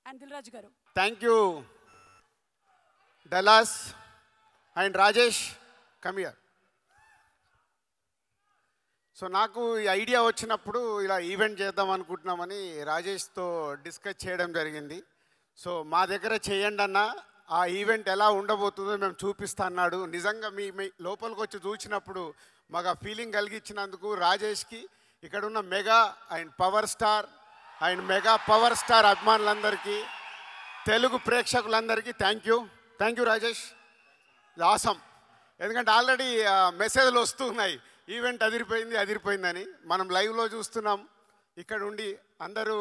and Dilraj garu. Thank you, Dallas and Rajesh. Come here. So నాకు ఈ idea వచ్చినప్పుడు ఇలా ఈవెంట్ చేద్దాం అనుకుంటున్నామని రాజేష్తో డిస్కస్ చేయడం జరిగింది. సో మా దగ్గర చేయండి అన్న, ఆ ఈవెంట్ ఎలా ఉండబోతుందో మేము చూపిస్తా అన్నాడు. నిజంగా మీ లోపలికి వచ్చి చూసినప్పుడు మాకు ఆ ఫీలింగ్ కలిగించినందుకు రాజేష్కి, ఇక్కడ ఉన్న మెగా అండ్ పవర్ స్టార్ అభిమానులందరికీ, తెలుగు ప్రేక్షకులందరికీ థ్యాంక్ యూ రాజేష్. ఆసమ్. ఎందుకంటే ఆల్రెడీ మెసేజ్లు వస్తున్నాయి, ఈవెంట్ అదిరిపోయిందని. మనం లైవ్లో చూస్తున్నాం, ఇక్కడ ఉండి అందరూ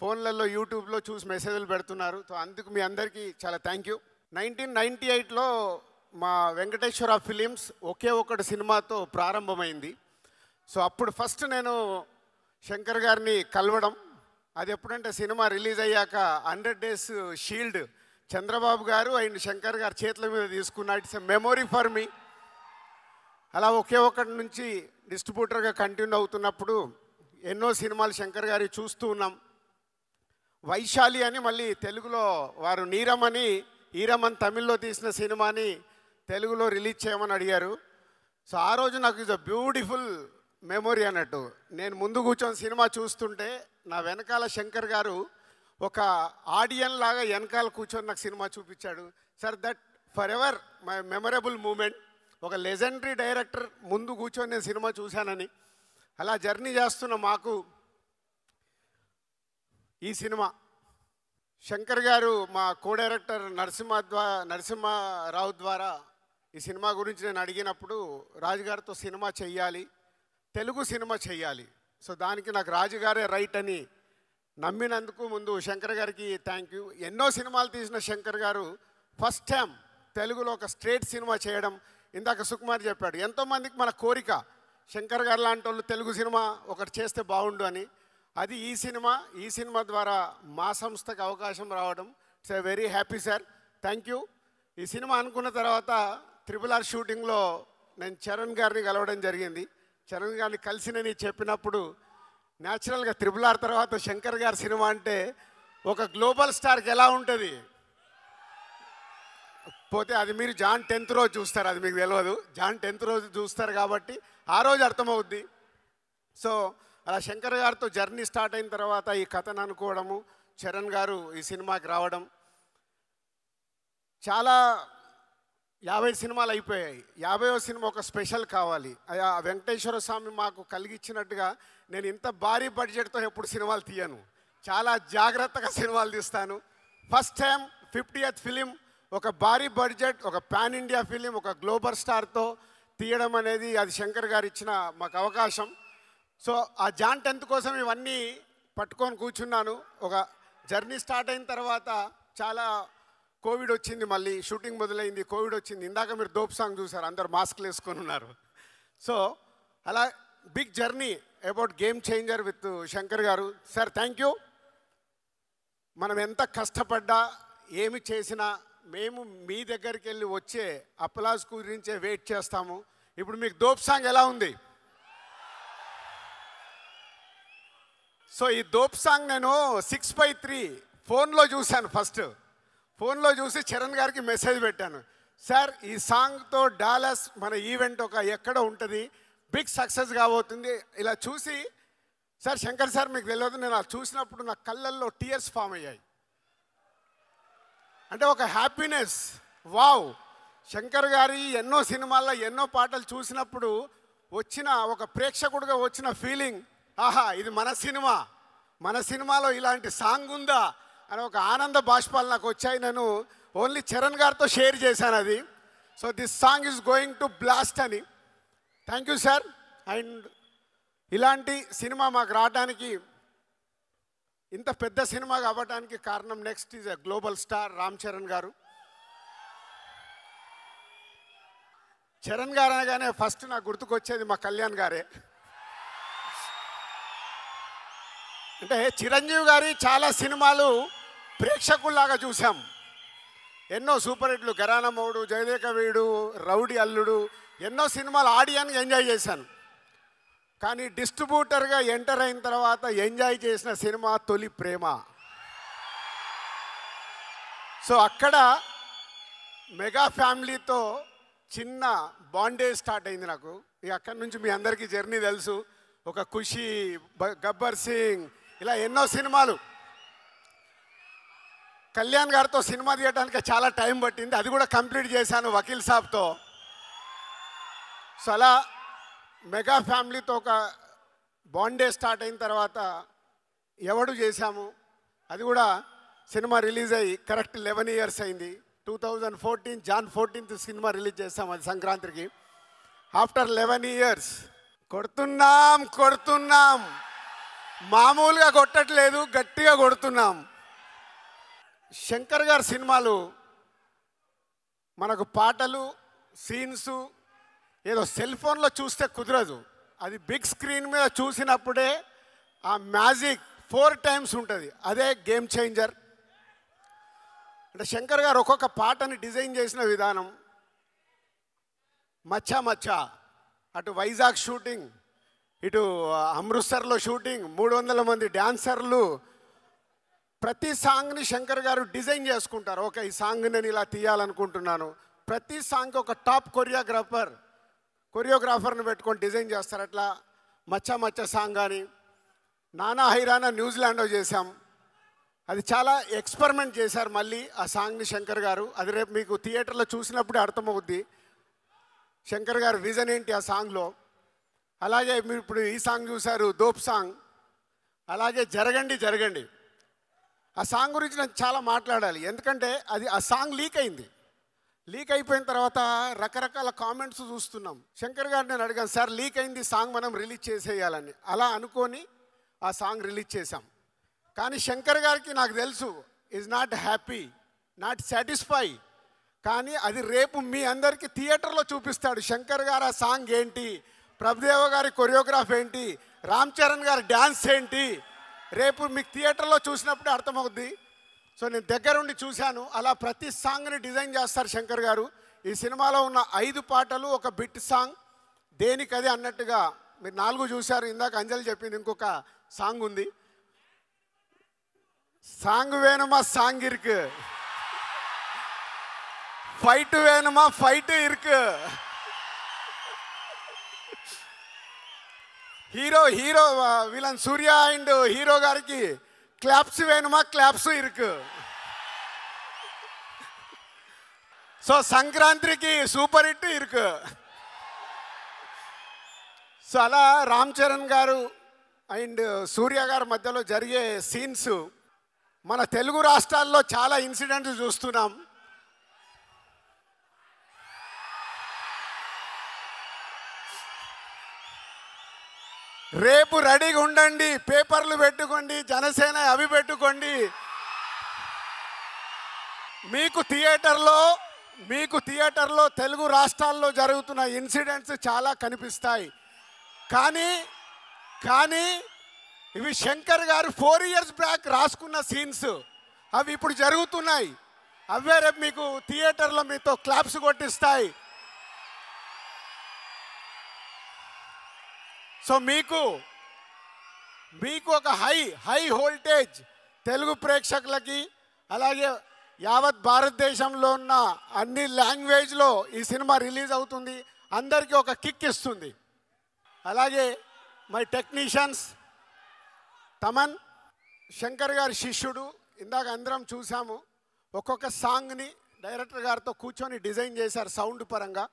ఫోన్లలో యూట్యూబ్లో చూసి మెసేజ్లు పెడుతున్నారు. సో అందుకు మీ అందరికీ చాలా థ్యాంక్ యూ. 1998లో మా వెంకటేశ్వర ఫిలిమ్స్ ఒకే ఒకటి సినిమాతో ప్రారంభమైంది. సో అప్పుడు ఫస్ట్ నేను శంకర్ గారిని కలవడం, అది ఎప్పుడంటే సినిమా రిలీజ్ అయ్యాక 100 Days షీల్డ్ చంద్రబాబు గారు అండ్ శంకర్ గారు చేతుల మీద తీసుకున్న it's a memory for me. అలా ఒకే ఒకటి నుంచి డిస్ట్రిబ్యూటర్గా కంటిన్యూ అవుతున్నప్పుడు ఎన్నో సినిమాలు శంకర్ గారి చూస్తూ ఉన్నాం. వైశాలి అని మళ్ళీ తెలుగులో వారు ఈరమని తమిళ్లో తీసిన సినిమాని తెలుగులో రిలీజ్ చేయమని అడిగారు. సో ఆ రోజు నాకు ఇది బ్యూటిఫుల్ మెమొరీ అన్నట్టు. నేను ముందు కూర్చొని సినిమా చూస్తుంటే నా వెనకాల శంకర్ గారు ఒక ఆడియన్ లాగా వెనకాల కూర్చొని నాకు సినిమా చూపించాడు. Sir that forever my memorable moment. ఒక లెజెండరీ డైరెక్టర్ ముందు కూర్చొని నేను సినిమా చూశానని. అలా జర్నీ చేస్తున్న మాకు ఈ సినిమా శంకర్ గారు మా కో డైరెక్టర్ నరసింహారావు ద్వారా ఈ సినిమా గురించి నేను అడిగినప్పుడు రాజుగారితో సినిమా చెయ్యాలి, తెలుగు సినిమా చెయ్యాలి. సో దానికి నాకు రాజుగారే రైట్ అని నమ్మినందుకు ముందు శంకర్ గారికి థ్యాంక్ యూ. ఎన్నో సినిమాలు తీసిన శంకర్ గారు ఫస్ట్ టైం తెలుగులో ఒక స్ట్రేట్ సినిమా చేయడం. ఇందాక సుకుమార్ చెప్పాడు, ఎంతోమందికి మన కోరిక శంకర్ గారు లాంటి వాళ్ళు తెలుగు సినిమా ఒకటి చేస్తే బాగుండు అని. అది ఈ సినిమా ద్వారా మా సంస్థకు అవకాశం రావడం. It's a very happy sir, thank you. ఈ సినిమా అనుకున్న తర్వాత RRR షూటింగ్లో నేను చరణ్ గారిని కలవడం జరిగింది. చరణ్ గారిని కలిసినని చెప్పినప్పుడు న్యాచురల్గా RRR తర్వాత శంకర్ గారి సినిమా అంటే ఒక గ్లోబల్ స్టార్కి ఎలా ఉంటుంది పోతే అది మీరు జాన్ 10th రోజు చూస్తారు, అది మీకు తెలియదు. జాన్ 10th రోజు చూస్తారు కాబట్టి ఆ రోజు అర్థమవుద్ది. సో అలా శంకర్ గారితో జర్నీ స్టార్ట్ అయిన తర్వాత ఈ కథను అనుకోవడము, చరణ్ గారు ఈ సినిమాకి రావడం, చాలా 50 సినిమాలు అయిపోయాయి. 50వ సినిమా ఒక స్పెషల్ కావాలి. ఆ వెంకటేశ్వర స్వామి మాకు కలిగించినట్టుగా నేను ఇంత భారీ బడ్జెట్తో ఎప్పుడు సినిమాలు తీయను, చాలా జాగ్రత్తగా సినిమాలు తీస్తాను. ఫస్ట్ టైం 50th ఫిలిం ఒక భారీ బడ్జెట్, ఒక పాన్ ఇండియా ఫిలిం, ఒక గ్లోబల్ స్టార్తో తీయడం అనేది అది శంకర్ గారు ఇచ్చిన మాకు అవకాశం. సో ఆ జాన్ 10th కోసం ఇవన్నీ పట్టుకొని కూర్చున్నాను. ఒక జర్నీ స్టార్ట్ అయిన తర్వాత చాలా కోవిడ్ వచ్చింది, మళ్ళీ షూటింగ్ మొదలైంది, కోవిడ్ వచ్చింది. ఇందాక మీరు దోప్ సాంగ్ చూసారు, అందరు మాస్క్లు వేసుకొని ఉన్నారు. సో అలా big journey about game changer with Shankar garu. Sir thank you. మనం ఎంత కష్టపడ్డా ఏమి చేసినా మేము మీ దగ్గరికి వెళ్ళి వచ్చే అప్లాజ్ గురించే వెయిట్ చేస్తాము. ఇప్పుడు మీకు దోప్ సాంగ్ ఎలా ఉంది? సో ఈ దోప్ సాంగ్ నేను 6/3 ఫోన్లో చూశాను. ఫస్ట్ ఫోన్లో చూసి చరణ్ గారికి మెసేజ్ పెట్టాను, సార్ ఈ సాంగ్తో డాలస్ మన ఈవెంట్ ఒక ఎక్కడ ఉంటుంది, బిగ్ సక్సెస్ కాబోతుంది. ఇలా చూసి సార్ శంకర్ సార్ మీకు తెలియదు, నేను అది చూసినప్పుడు నా కళ్ళల్లో టీయర్స్ ఫామ్ అయ్యాయి. అంటే ఒక హ్యాపీనెస్. వావ్, శంకర్ గారి ఎన్నో సినిమాల్లో ఎన్నో పాటలు చూసినప్పుడు వచ్చిన ఒక ప్రేక్షకుడిగా వచ్చిన ఫీలింగ్, ఆహా ఇది మన సినిమాలో ఇలాంటి సాంగ్ ఉందా అని ఒక ఆనంద బాష్పాలు నాకు వచ్చాయి. నేను ఓన్లీ చరణ్ గారితో షేర్ చేశాను అది. So this song is going to blast అని. Thank you sir. అండ్ ఇలాంటి సినిమా మాకు రావడానికి, ఇంత పెద్ద సినిమా కావడానికి కారణం next is a global star Ram Charan garu. Charan గారు అనగానే ఫస్ట్ నాకు గుర్తుకొచ్చేది మా కళ్యాణ్ గారే. అంటే చిరంజీవి గారి చాలా సినిమాలు ప్రేక్షకుల్లాగా చూసాం. ఎన్నో సూపర్ హిట్లు, ఘరానా మౌడు, జయదేక వీడు, రౌడీ అల్లుడు, ఎన్నో సినిమాలు ఆడియన్గా ఎంజాయ్ చేశాను. కానీ డిస్ట్రిబ్యూటర్గా ఎంటర్ అయిన తర్వాత ఎంజాయ్ చేసిన సినిమా తొలి ప్రేమ. సో అక్కడ మెగా ఫ్యామిలీతో చిన్న బాండేజ్ స్టార్ట్ అయింది నాకు. ఇక అక్కడి నుంచి మీ అందరికీ జర్నీ తెలుసు. ఒక ఖుషి, గబ్బర్ సింగ్, ఇలా ఎన్నో సినిమాలు. కళ్యాణ్ గారితో సినిమా తీయడానికి చాలా టైం పట్టింది, అది కూడా కంప్లీట్ చేశాను వకీల్ సాబ్తో. సో అలా మెగా ఫ్యామిలీతో ఒక బాండే స్టార్ట్ అయిన తర్వాత ఎవడు చేశాము, అది కూడా సినిమా రిలీజ్ అయ్యి కరెక్ట్ 11 years అయింది. 2014 Jan 14th సినిమా రిలీజ్ చేస్తాం, అది సంక్రాంతికి. ఆఫ్టర్ 11 years కొడుతున్నాం, మామూలుగా కొట్టట్లేదు, గట్టిగా కొడుతున్నాం. శంకర్ గారి సినిమాలు మనకు పాటలు, సీన్స్ ఏదో సెల్ ఫోన్లో చూస్తే కుదరదు. అది బిగ్ స్క్రీన్ మీద చూసినప్పుడే ఆ మ్యాజిక్ 4 times ఉంటుంది. అదే గేమ్ చేంజర్. అంటే శంకర్ గారు ఒక్కొక్క పాటని డిజైన్ చేసిన విధానం, మచ్చా మచ్చా, అటు వైజాగ్ షూటింగ్, ఇటు అమృత్సర్లో షూటింగ్, 300 మంది డ్యాన్సర్లు, ప్రతి సాంగ్ని శంకర్ గారు డిజైన్ చేసుకుంటారు. ఓకే, ఈ సాంగ్ నేను ఇలా తీయాలనుకుంటున్నాను. ప్రతి సాంగ్కి ఒక టాప్ కొరియోగ్రాఫర్ని పెట్టుకొని డిజైన్ చేస్తారు. అట్లా మచ్చా మచ్చా సాంగ్ కానీ, నానా హైరానా న్యూజిలాండ్లో చేశాం. అది చాలా ఎక్స్పెరిమెంట్ చేశారు మళ్ళీ ఆ సాంగ్ని శంకర్ గారు. అది రేపు మీకు థియేటర్లో చూసినప్పుడే అర్థమవుద్ది శంకర్ గారు విజన్ ఏంటి ఆ సాంగ్లో. అలాగే మీరు ఇప్పుడు ఈ సాంగ్ చూశారు, దోప్ సాంగ్. అలాగే జరగండి. ఆ సాంగ్ గురించి నేను చాలా మాట్లాడాలి, ఎందుకంటే ఆ సాంగ్ లీక్ అయింది. లీక్ అయిపోయిన తర్వాత రకరకాల కామెంట్స్ చూస్తున్నాం. శంకర్ గారు నేను అడిగాను, సార్ లీక్ అయింది సాంగ్, మనం రిలీజ్ చేసేయాలని. అలా అనుకొని ఆ సాంగ్ రిలీజ్ చేశాం. కానీ శంకర్ గారికి నాకు తెలుసు is not happy, not satisfy. కానీ అది రేపు మీ అందరికీ థియేటర్లో చూపిస్తాడు. శంకర్ గారు ఆ సాంగ్ ఏంటి, ప్రభుదేవ గారి కొరియోగ్రాఫ్ ఏంటి, రామ్ చరణ్ గారి డ్యాన్స్ ఏంటి, రేపు మీకు థియేటర్లో చూసినప్పుడే అర్థమవుద్ది. సో నేను దగ్గరుండి చూశాను. అలా ప్రతి సాంగ్ని డిజైన్ చేస్తారు శంకర్ గారు. ఈ సినిమాలో ఉన్న 5 పాటలు ఒక బిట్ సాంగ్, దేనికది అన్నట్టుగా. మీరు 4 చూశారు, ఇందాక అంజలి చెప్పింది ఇంకొక సాంగ్ ఉంది. సాంగ్ వేணுమా సాంగ్ ఇరుకు, ఫైట్ వేணுమా ఫైట్ ఇరుకు, హీరో వీళ్ళని సూర్య అండ్ హీరో గారికి క్లాప్స్ వేணுమా క్లాప్స్ ఇరుకు. సో సంక్రాంతికి సూపర్ హిట్ ఇరుకు. సో అలా రామ్ చరణ్ గారు అండ్ సూర్య గారి మధ్యలో జరిగే సీన్స్ మన తెలుగు రాష్ట్రాల్లో చాలా ఇన్సిడెంట్స్ చూస్తున్నాం. రేపు రెడీగా ఉండండి, పేపర్లు పెట్టుకోండి, జనసేన అవి పెట్టుకోండి. మీకు థియేటర్లో తెలుగు రాష్ట్రాల్లో జరుగుతున్న ఇన్సిడెంట్స్ చాలా కనిపిస్తాయి. కానీ ఇవి శంకర్ గారు 4 years బ్యాక్ రాసుకున్న సీన్స్, అవి ఇప్పుడు జరుగుతున్నాయి. అవే రేపు మీకు థియేటర్లో మీతో క్లాప్స్ కొట్టిస్తాయి. సో మీకు ఒక హై వోల్టేజ్ తెలుగు ప్రేక్షకులకి, అలాగే యావత్ భారతదేశంలో ఉన్న అన్ని లాంగ్వేజ్లో ఈ సినిమా రిలీజ్ అవుతుంది. అందరికీ ఒక కిక్ ఇస్తుంది. అలాగే మై టెక్నీషియన్స్, తమన్ శంకర్ గారి శిష్యుడు. ఇందాక అందరం చూసాము, ఒక్కొక్క సాంగ్ని డైరెక్టర్ గారితో కూర్చొని డిజైన్ చేశారు సౌండ్ పరంగా.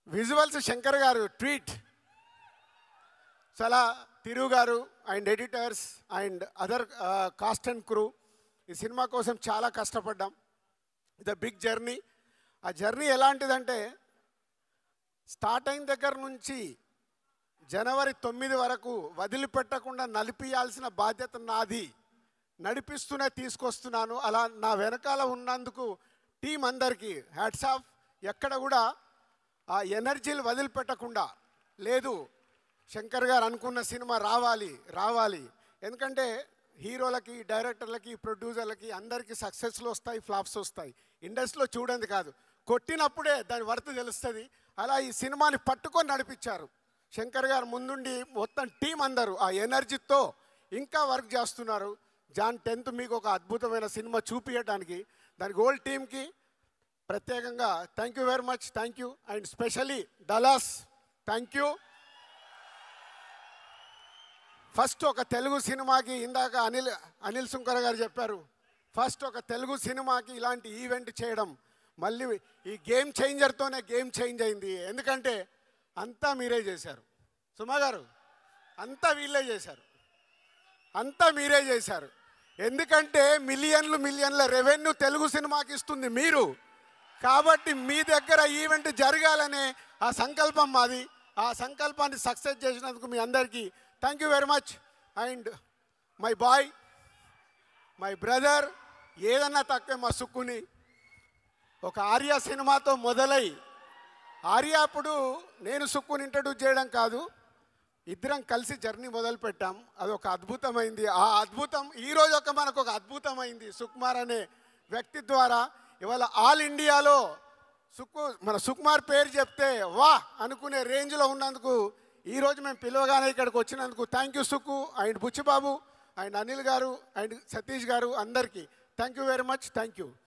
విజువల్స్ శంకర్ గారు ట్వీట్. చాలా తిరు గారు and editors and other cost and crew ఈ సినిమా కోసం చాలా కష్టపడ్డాం. ఇది బిగ్ జర్నీ. ఆ జర్నీ ఎలాంటిదంటే, స్టార్ట్ అయిన దగ్గర నుంచి జనవరి 9 వరకు వదిలిపెట్టకుండా నడిపియాల్సిన బాధ్యత నాది. నడిపిస్తూనే తీసుకొస్తున్నాను. అలా నా వెనకాల ఉన్నందుకు టీం అందరికీ హ్యాట్స్ ఆఫ్. ఎక్కడ కూడా ఆ ఎనర్జీలు వదిలిపెట్టకుండా లేదు, శంకర్ గారు అనుకున్న సినిమా రావాలి. ఎందుకంటే హీరోలకి, డైరెక్టర్లకి, ప్రొడ్యూసర్లకి అందరికీ సక్సెస్లు వస్తాయి, ఫ్లాప్స్ వస్తాయి. ఇండస్ట్రీలో చూడండి కాదు, కొట్టినప్పుడే దాని వర్త్ తెలుస్తుంది. అలా ఈ సినిమాని పట్టుకొని నడిపించారు శంకర్ గారు. ముందుండి మొత్తం టీం అందరూ ఆ ఎనర్జీతో ఇంకా వర్క్ చేస్తున్నారు. జాన్ 10th మీకు ఒక అద్భుతమైన సినిమా చూపించడానికి దానికి హోల్ టీమ్కి ప్రత్యేకంగా thank you very much, thank you. And specially Dallas thank you. First ఒక తెలుగు సినిమాకి ఇందాక అనిల్ సుంకర్ గారు చెప్పారు, ఫస్ట్ ఒక తెలుగు సినిమాకి ఇలాంటి ఈవెంట్ చేయడం మళ్ళీ ఈ గేమ్ చేంజర్తోనే గేమ్ చేంజ్ అయింది. ఎందుకంటే అంతా మీరే చేశారు సుమా గారు, అంతా వీళ్ళే చేశారు, అంతా మీరే చేశారు. ఎందుకంటే మిలియన్ల రెవెన్యూ తెలుగు సినిమాకి ఇస్తుంది మీరు. కాబట్టి మీ దగ్గర ఈవెంట్ జరగాలనే ఆ సంకల్పం మాది. ఆ సంకల్పాన్ని సక్సెస్ చేసినందుకు మీ అందరికీ thank you very much. And my boy, my brother, ఏదన్నా తక్కువ మా సుక్కుని ఒక ఆర్య సినిమాతో మొదలై, ఆర్య అప్పుడు నేను సుక్కుని ఇంట్రడ్యూస్ చేయడం కాదు, ఇద్దరం కలిసి జర్నీ మొదలుపెట్టాం. అది ఒక అద్భుతమైంది. ఆ అద్భుతం ఈరోజు మనకు ఒక అద్భుతమైంది సుకుమార్ అనే వ్యక్తి ద్వారా. ఇవాళ ఆల్ ఇండియాలో మన సుకుమార్ పేరు చెప్తే వా అనుకునే రేంజ్లో ఉన్నందుకు ఈరోజు మేము పిలవగానే ఇక్కడికి వచ్చినందుకు thank you Sukku and Buchibabu and Anil garu and Satish garu అందరికీ thank you very much, thank you.